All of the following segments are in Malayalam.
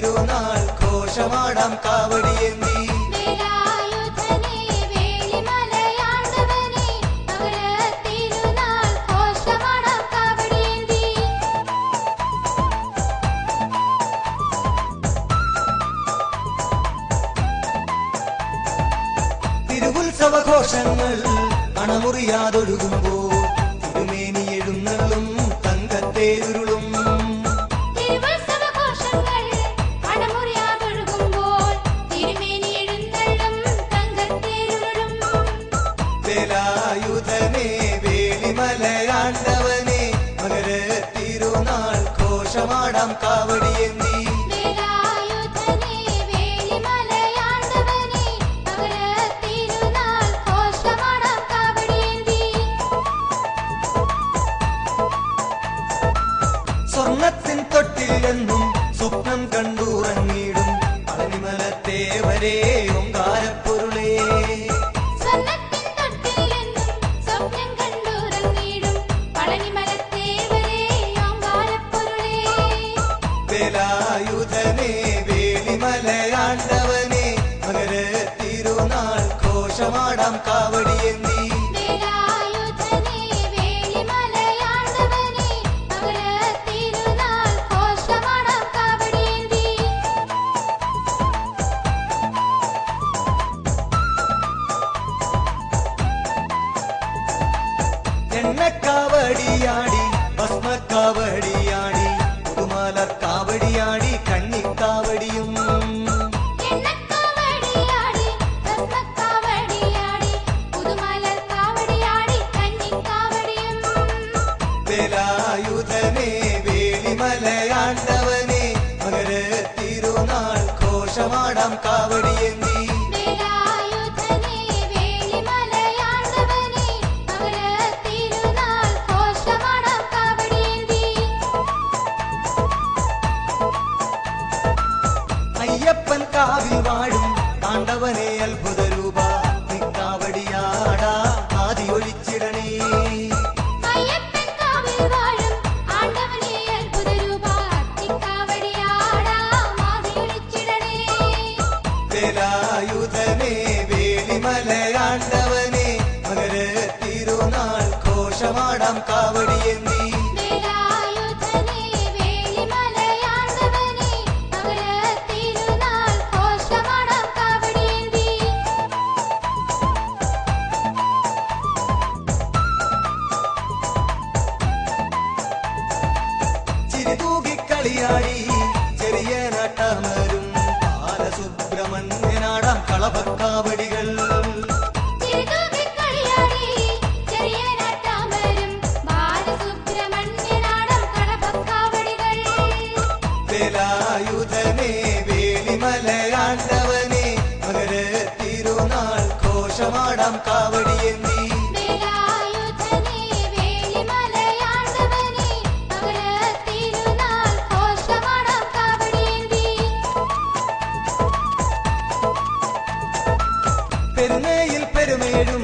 തിരുനാൾ ഘോഷമാടാം കാവടിയേന്തി തിരുവുത്സവഘോഷങ്ങൾ അണമുറിയാതൊഴുകുമ്പോൾ തിരുമേനി എഴുന്നള്ളും തങ്കത്തേരുരുളും വേലായുധനെ വേളിമലയാണ്ടവനെ മകര തിരുനാൾ ഘോഷമാടാം കാവടിയേന്തി സ്വർണത്തിൻ തൊട്ടിൽ എന്നും സ്വപ്നം കണ്ടുറങ്ങിടും പളനിമലത്തേവരേ ഓങ്കാരപ്പൊരുളേ വേലായുധനെ വേളിമലയാണ്ടവനെ മകര തിരുനാൾ ഘോഷമാടാം കാവടിയേന്തി എണ്ണക്കാവടിയാടി ഭസ്മക്കാവടിയാടി പുതുമലർക്കാവടിയാടി കണ്ണിക്കാവടിയും വേലായുധനെ വേളിമലയാണ്ടവനെ മകര തിരുനാൾ ഘോഷമാടാം കാവടിയേന്തി അയ്യപ്പൻ കാവിൽ വാഴും ആണ്ടവനെ അത്ഭുത രൂപ നിക്കാവടിയാടാ ആദി ഒഴിച്ചിടണേ വേലായുധനെ വേളിമലയാണ്ടവനെ മകര തിരുനാൾ ഘോഷമാടാം കാവടിയേന്തി കളിയാടി ചെറിയ നട്ടമരും ബാലസുബ്രഹ്മണ്യനാടാം കളഭക്കാവടികൾ വേലായുധനെ വേളിമലയാണ്ടവനെ മകര തിരുനാൾ ഘോഷമാടാം കാവടിയേന്തി പെരുമയിൽ പെരുമേഴും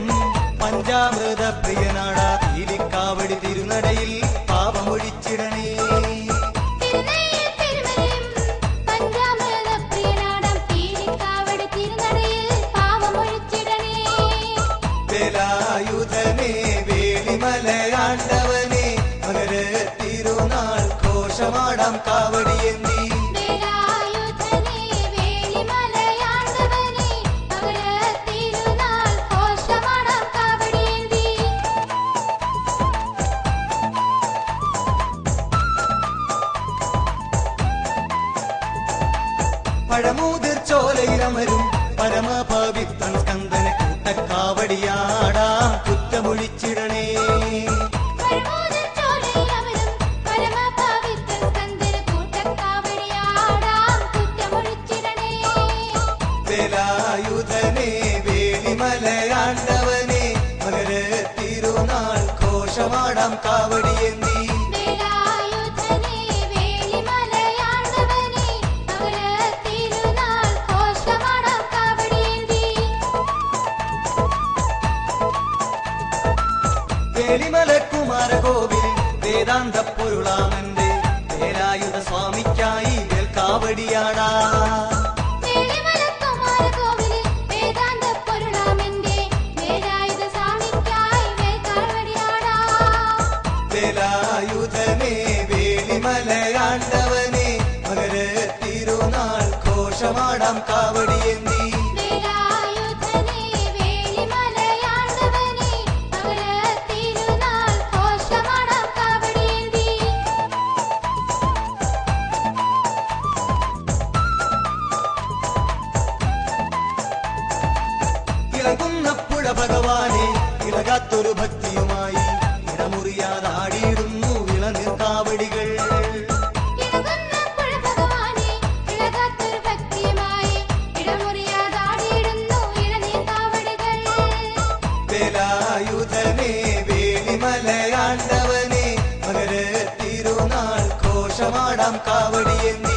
പഞ്ചാമൃത പ്രിയനാട തീലിക്കാവടി തിരുനടയിൽ പാപമൊഴിച്ചിടണേ വേലായുധനെ വേളിമലയാണ്ടവനെ മകര തിരുനാൾ ഘോഷമാടാം കാവടിയേന്തി പഴമൂതിർ ചോലയിലമരും പരമപവിത്രൻ സ്കന്ദനെ കൂട്ടക്കാവടിയാടാം കുറ്റമൊഴിച്ചിടണേ വേലായുധനെ വേളിമലയാണ്ടവനെ മകര തിരുനാൾ ഘോഷമാടാം കാവടിയേന്തി വേളിമലക്കുമാരകോവിൽ വേദാന്ത പൊരുളാമന്റെ വേലായുധ സ്വാമിക്കായി വേൽക്കാ കാവടിയാടാ. വേലായുധനേ വേളിമലയാണ്ടവനെ മകര തിരുനാൾ ഘോഷമാടാം കാവടിയേന്തി. ഇളകുന്നപ്പുഴ ഭഗവാനെ ഇളകാത്തൊരു ഭക്തിയുമായി ഇടമുറിയാതാടിയിടുന്നു ഇളനീർ കാവടികൾ. വേലായുധനേ വേളിമലയാണ്ടവനെ മകര തിരുനാൾ ഘോഷമാടാം കാവടിയേന്തി.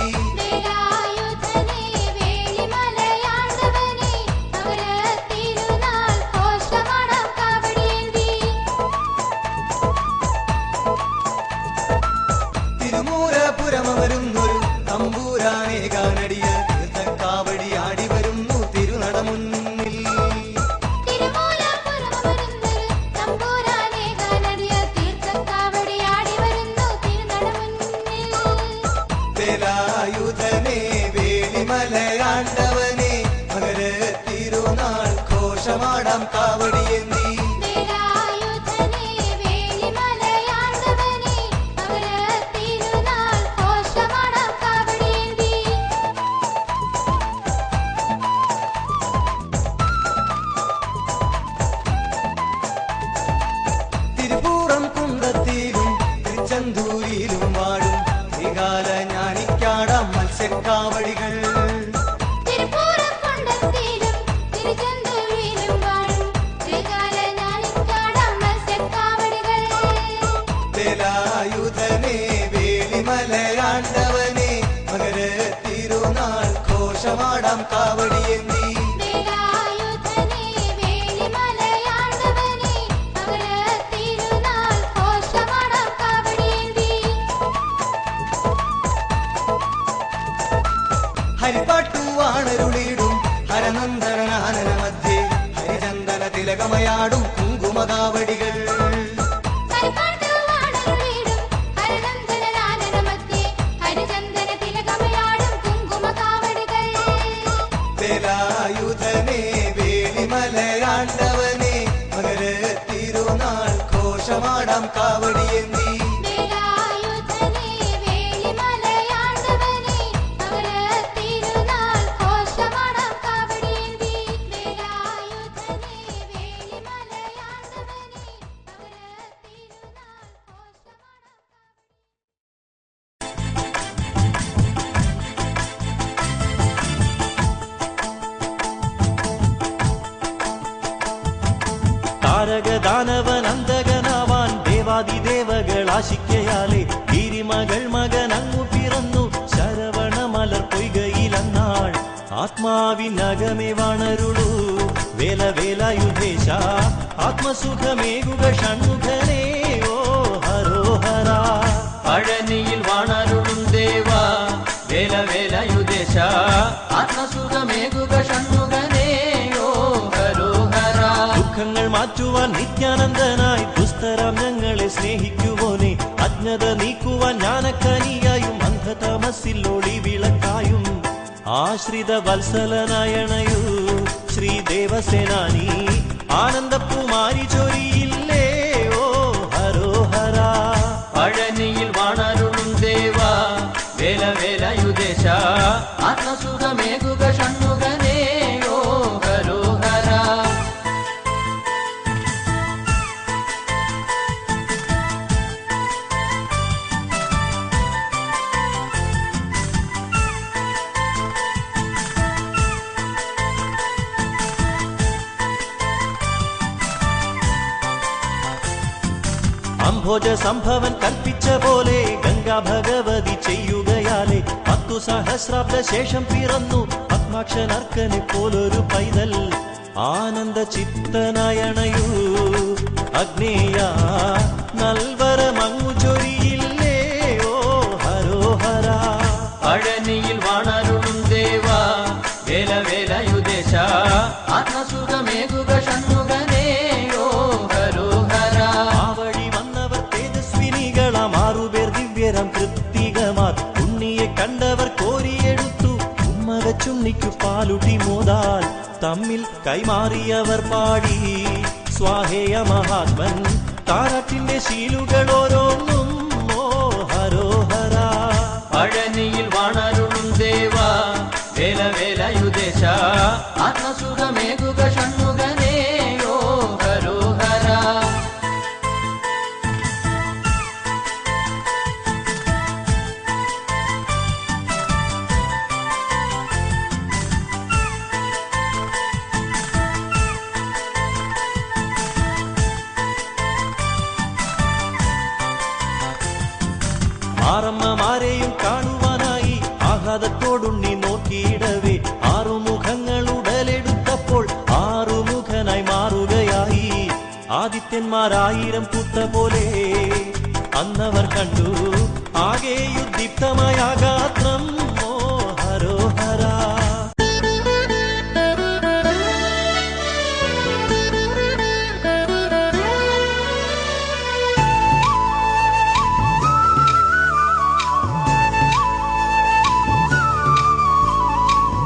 തിരുമൂലപുരമരുന്നൊരു തമ്പൂരാനെ കാനടിയ തീർത്ഥക്കാവടി ആടി വരുന്നു തിരുനട മുന്നിൽ. വേലായുധനേ വേളിമലയാണ്ടവനെ മകര തിരുനാൾ ഘോഷമാടാം കാവടിയേന്തി. തിരുപ്പൂറം കുണ്ടത്തിലും തിരുച്ചെന്തൂരിലും വാഴും ശ്രീകാല ജ്ഞാനിക്കാടാം മത്സ്യക്കാവടികൾ. വേലായുധനേ വേളിമലയാണ്ടവനെ മകര തിരുനാൾ ഘോഷമാടാം കാവടിയേന്തി. ഹരിപ്പാട്ടുവാണരുളിടും ഹരനന്ദനാനന മധ്യേ ഹരിചന്ദന തിലകമയാടും കുങ്കുമകാവടികൾ. വേലായുധനേ വേളിമലയാണ്ടവനെ മകര തിരുനാൾ ഘോഷമാടാം കാവടിയേന്തി. താരകദാനവനന്തകനാവാൻ ദേവാദിദേവകളാശിക്കയാലെ ഗിരിമകൾ മകനങ്ങു പിറന്നു ശരവണ മലർ പൊയ്കയിലന്നാൾ. ആത്മാവിനകമേ വാണരുളൂ വേല വേലായുധേശ ആത്മസുഖമേകുക ഷൺമുഖനേ ഓ ഹരോഹര. പഴനിയിൽ വാണരുളും ദേവാ വേല വേലായുധേശ ആത്മസുഖമേകുക ഷൺമുഖനേ ഓ ഹരോഹര. ദുഃഖങ്ങൾ മാറ്റുവാൻ നിത്യാനന്ദനായി ദുസ്തരം ഞങ്ങളെ സ്നേഹിക്കുവോനെ അജ്ഞത നീക്കുവാൻ ജ്ഞാനക്കനിയായും അന്ധതമസിൽ ഒളി വിളക്കായും ആശ്രിത വത്സലനായണയൂ ശ്രീദേവസേനാനി ആനന്ദപ്പുമാരി ചൊരിയില്ലേ ഓ ഹരോഹര. പഴനിയിൽ വാണരുളും ദേവാ വേല വേലായുധേശ ആത്മസുഖമേകുക ഷൺമുഖനേ ഓ ഹരോഹര. അംഭോജ സംഭവൻ കൽപ്പിച്ച പോലെ ഗംഗാ ഭഗവതി ചെയ്യുകയാലെ 10 സഹസ്രാബ്ദ ശേഷം പിറന്നു പത്മാക്ഷനർക്കനെ പോലൊരു പൈതൽ. ആനന്ദ ചിത്തനയണയൂ അഗ്നേയ നൽവരമങ്ങു ചൊരിയില്ലേ ഓ ഹരോഹര. പഴനിയിൽ കോരിയെടുത്തു ഉമ്മ വെച്ചുണ്ണിക്കു പാലുട്ടി മോദാൽ തമ്മിൽ കൈമാറിയവർ പാടി സ്വാഹേയ മഹാത്മൻ താരാട്ടിന്റെ ശീലുകൾ ഓരോന്നും ഹരോഹര. പഴനിയിൽ വാണരുളും ദേവാ വേല വേലയുദേശ ആത്മസുഖമേകുക ഷൺമുഖനേ ഓ ഹരോഹര. ആറമ്മമാരെയും കാണുവാനായി ആഹ്ലാദത്തോടുണ്ണി നോക്കിയിടവേ ആറുമുഖങ്ങൾ ഉടലെടുത്തപ്പോൾ ആറുമുഖനായി മാറുകയായി. ആദിത്യന്മാരായിരം പൂത്ത പോലെ അന്നവർ കണ്ടു ആകെ യുദ്ധിപ്തമായ ഗാത്രം ഹരോഹര.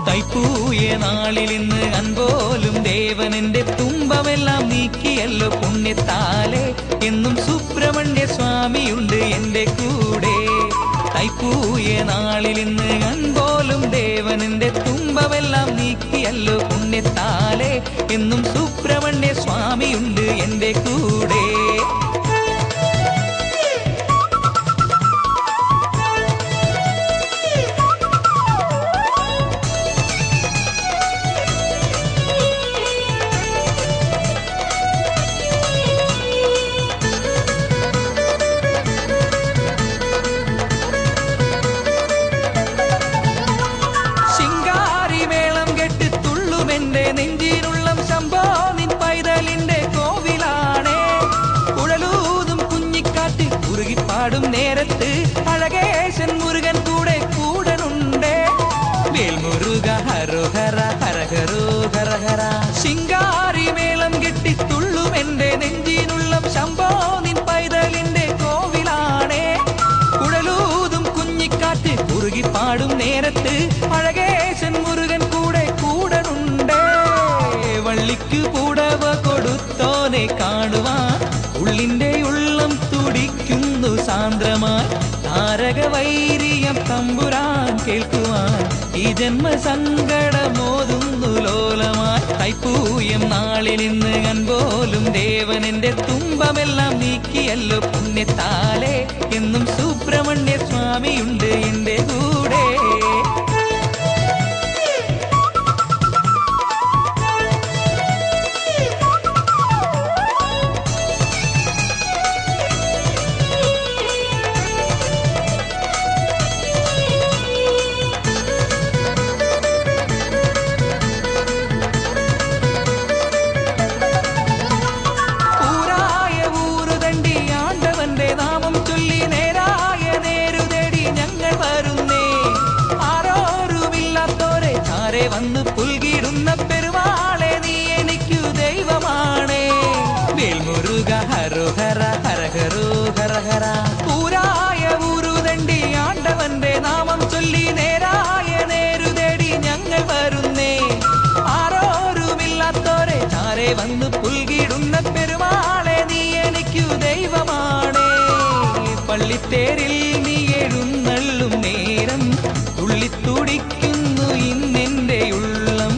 തൈപ്പൂയ നാളിൽ ഇന്ന് അൻപോലും ദേവനെന്റെ തുമ്പമെല്ലാം നീക്കിയല്ലോ പുണ്യത്താലെ എന്നും സുബ്രഹ്മണ്യ സ്വാമിയുണ്ട് എന്റെ കൂടെ. തൈപ്പൂയ നാളിൽ ഇന്ന് അൻപോലും ദേവനെന്റെ തുമ്പമെല്ലാം നീക്കിയല്ലോ പുണ്യത്താലെ എന്നും സുബ്രഹ്മണ്യ സ്വാമിയുണ്ട് എന്റെ കൂടെ. പാടും നേരത്ത് അഴകേശൻ മുരുകൻ കൂടെ കൂടനുണ്ട്. വേൽമുരുക ഹരോഹര ഹരഹരോ ഹരഹര. ശിങ്കാരി മേളം കെട്ടി തുള്ളും എന്റെ നെഞ്ചിനുള്ളം ശംഭോ നിൻ പൈതലിന്റെ കോവിലാണേ. കുഴലൂതും കുഞ്ഞിക്കാറ്റ് കുറുകിപ്പാടും നേരത്ത് അഴകേശൻ മുരുകൻ കൂടെ കൂടനുണ്ട്. വള്ളിക്കു പുടവ കൊടുത്തോനെ കാണുവാൻ ഉള്ളിന്റെ ഉള്ളം തുടിക്കുന്നു സാന്ദ്രമായി. താരകവൈരിയം തമ്പുരാൻ കേൾക്കുവാൻ ഈ ജന്മസങ്കടമോതുന്നു ലോലമായി. തൈപ്പൂയം നാളിൽ ഇന്ന് അൻപോലും ദേവനെന്റെ തുമ്പമെല്ലാം നീക്കിയല്ലോ പുണ്യത്താലെ എന്നും സുബ്രഹ്മണ്യ സ്വാമിയുണ്ട് എന്റെ കൂടെ. വന്ന് പുൽകിടുന്ന പെരുമാളെ നീ എനിക്കു ദൈവമാണേ. വേൽമുരുക ഹരോഹര ഹരഹരോ ഹരഹര. ഊരായ ഊരുതണ്ടി ആണ്ടവന്റെ നാമം ചൊല്ലി നേരായ നേരുതേടി ഞങ്ങൾ വരുന്നേ. ആരോരുമില്ലാത്തോരെ ചാരെ വന്ന് പുൽകിടുന്ന പെരുമാളെ നീ എനിക്കു ദൈവമാണേ. പള്ളിത്തേരിൽ നീ എഴുന്നള്ളും നേരം തുള്ളിത്തുടിക്കുന്നു ഇന്നെന്റെ ഉള്ളം.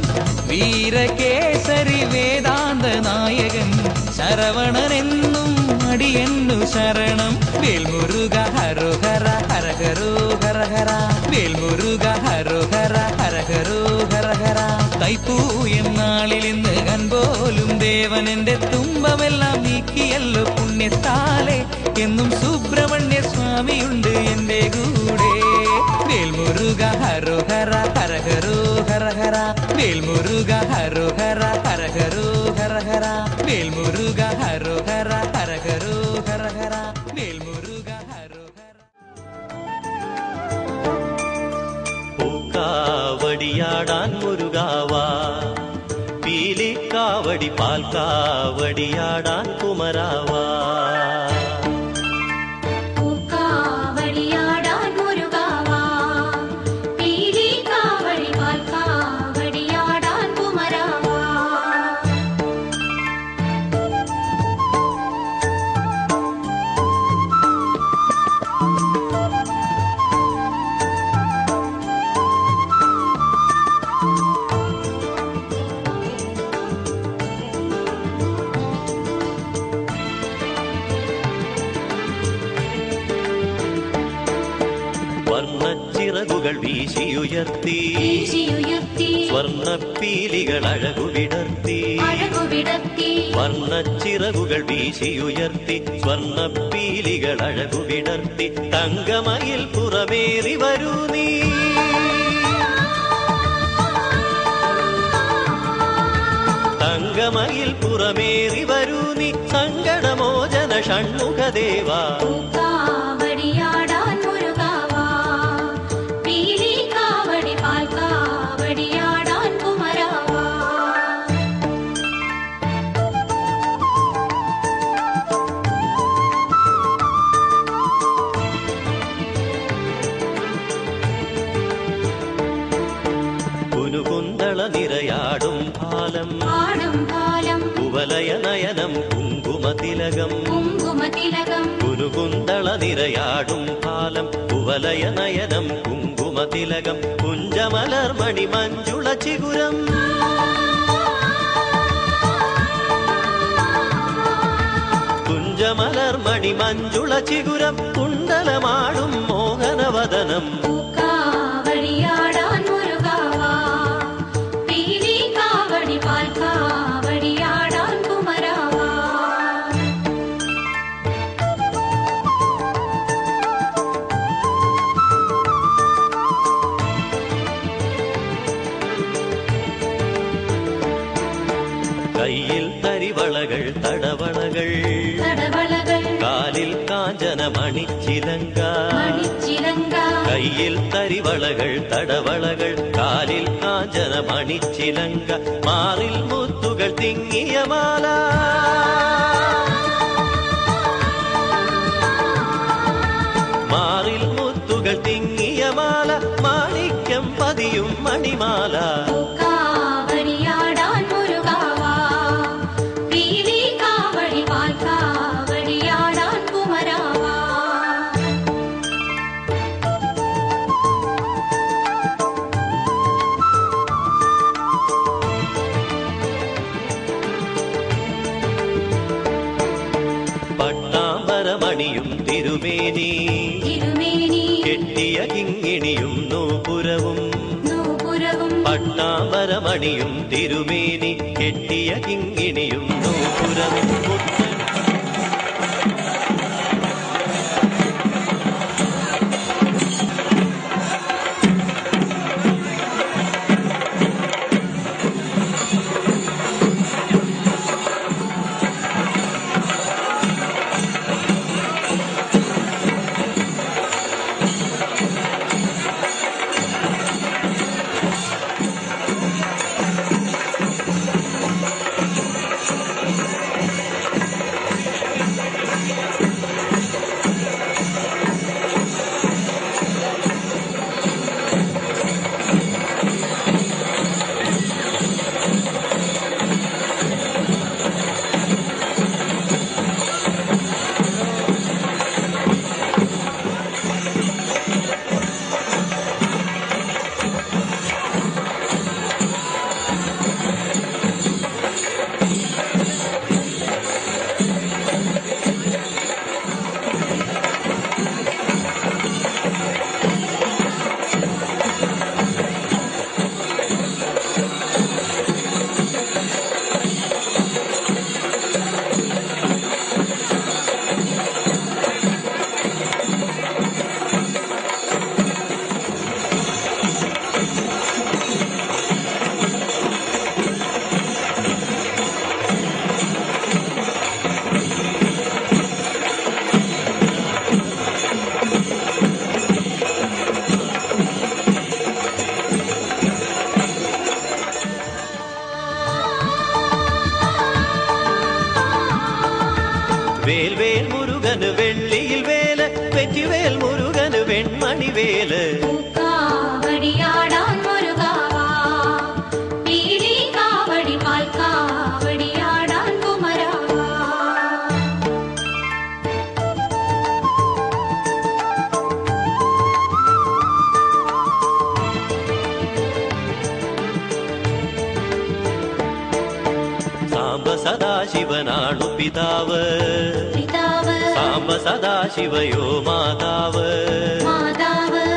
വീരകേസരി വേദാന്ത നായകൻ ശരവണനെന്നും അടിയന്നു ശരണം. വേൽമുരുക ഹരോഹര ഹരഹരോ ഹരഹര. വേൽമുരുക ഹരോഹര ഹരഹരോ ഹരഹര. തൈപ്പൂയം നാളിൽ ഇന്ന് അൻപോലും ദേവനെന്റെ തുമ്പമെല്ലാം നീക്കിയല്ലോ പുണ്യത്താലെ എന്നും സുബ്രഹ്മണ്യ സ്വാമിയുണ്ട് എന്റെ കൂടെ. വേൽമുരുക ഹരോഹര ഹരഹരോ ഹരഹര. വേൽമുരുക ഹരോഹര ഹരഹരോ ഹരഹര. വേൽമുരുക ഹരോഹര ഹരഹരോ ഹരഹര. വേൽമുരുക ഹരോഹര. പൂക്കാവടിയാടാൻ മുരുകാവാ പീലിക്കാവടി പാൽക്കാവടിയാടാൻ കുമരാവാ. പൂക്കാവടിയാടാൻ മുരുകാവാ പീലിക്കാവടി വീശിയുയർത്തി സ്വർണ്ണപ്പീലികൾ അഴകുവിടർത്തി വർണ്ണച്ചിറകുകൾ വീശിയുയർത്തി സ്വർണ്ണപ്പീലികൾ അഴകുവിടർത്തി തങ്കമയിൽ പുറമേറി വരൂ നീ തങ്കമയിൽ പുറമേറി വരൂ നീ സങ്കടമോചന ഷൺമുഖദേവാ നിറയാടും പാലം കുവലയ നയനം കുങ്കുമതിലകം കുനുകുന്തള നിറയാടും പാലം കുവലയ നയനം കുങ്കുമതിലകം കുഞ്ചമലർമണി മഞ്ജുള ചിഗുരം കുഞ്ചമലർമണി മഞ്ജുള ചിഗുരം കുണ്ടലമാടും മോഹനവദനം കയ്യിൽ തരിവളകൾ തടവളകൾ കാലിൽ കാഞ്ചന മണിച്ചിലങ്ക കയ്യിൽ തരിവളകൾ തടവളകൾ കാലിൽ കാഞ്ചന മണിച്ചിലങ്ക മാറിൽ മുത്തുകൾ തിങ്ങിയ മാല മാറിൽ മുത്തുകൾ തിങ്ങിയ മാല മാണിക്യം പതിയും മണിമാല പട്ടാമ്പരമണിയും തിരുമേനി കെട്ടിയ കിങ്ങിണിയും നൂപുരവും പട്ടാമ്പരമണിയും തിരുമേനി കെട്ടിയ കിങ്ങിണിയും നൂപുരവും വേൽവേൽ മുരുകന് വെള്ളിയിൽ വേല വെറ്റിവേൽ മുരുകന് വെൺമണിവേല് സദാശിവനാണു പിതാവ് സാംബ സദാശിവയോ മാതാവ്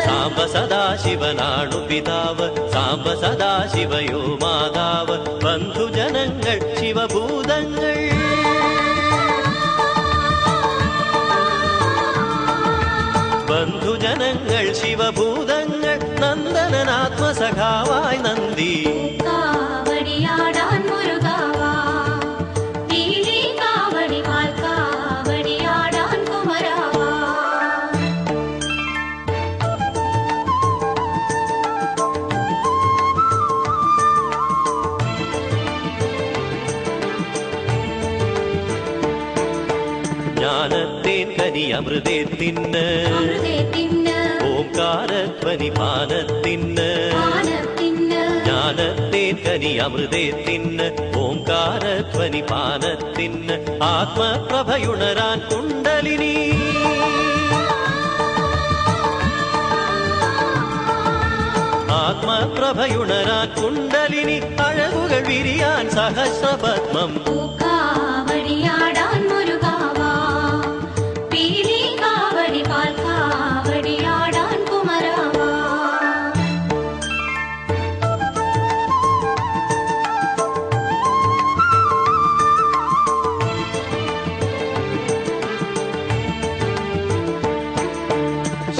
സാംബ സദാശിവനാണു പിതാവ് സാംബ സദാശിവയോ മാതാവ് ബന്ധുജനങ്ങൾ ശിവഭൂതങ്ങൾ ബന്ധുജനങ്ങൾ ശിവഭൂതങ്ങൾ നന്ദനാത്മസഖാവായി നന്ദി കാവടിയാടാൻ മുരുകാവാ നീലി കാവടി പാൽ കാവടിയാടാൻ കുമരാവാ ജ്ഞാനത്തേൻ കനി അമൃതേത്തിന് ഓംകാരധ്വനി പാനത്തിന് ജ്ഞാനത്തേൻ കനി അമൃതേത്തിന് ഓംകാരധ്വനി പാനത്തിന് ആത്മപ്രഭയുണരാൻ കുണ്ടലിനി ആത്മപ്രഭയുണരാൻ കുണ്ടലിനി അഴകുകൾ വിരിയാൻ സഹസ്രപത്മം കാവടിയാടാൻ മുരുകാവാ പീലി കാവടി പാൽ കാവടിയാടാൻ കുമരാവാ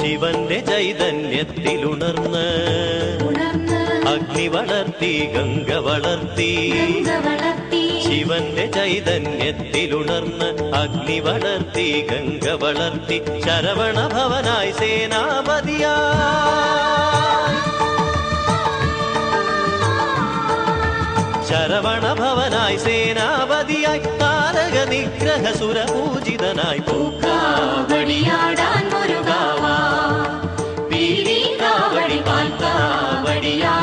ശിവന്റെ ചൈതന്യത്തിലുണർന്ന് അഗ്നി വളർത്തി ഗംഗ വളർത്തി ശിവന്റെ ചൈതന്യത്തിലുണർന്ന് അഗ്നി വളർത്തി ഗംഗ വളർത്തി ശരവണ ഭവനായി സേനാപതിയായി ശരവണ ഭവനായി സേനാപതിയായി താരക നിഗ്രഹ സുരപൂജിതനായി കാവടിയാടാൻ മുരുകാവാ പീലി കാവടി പാൽ കാവടിയാ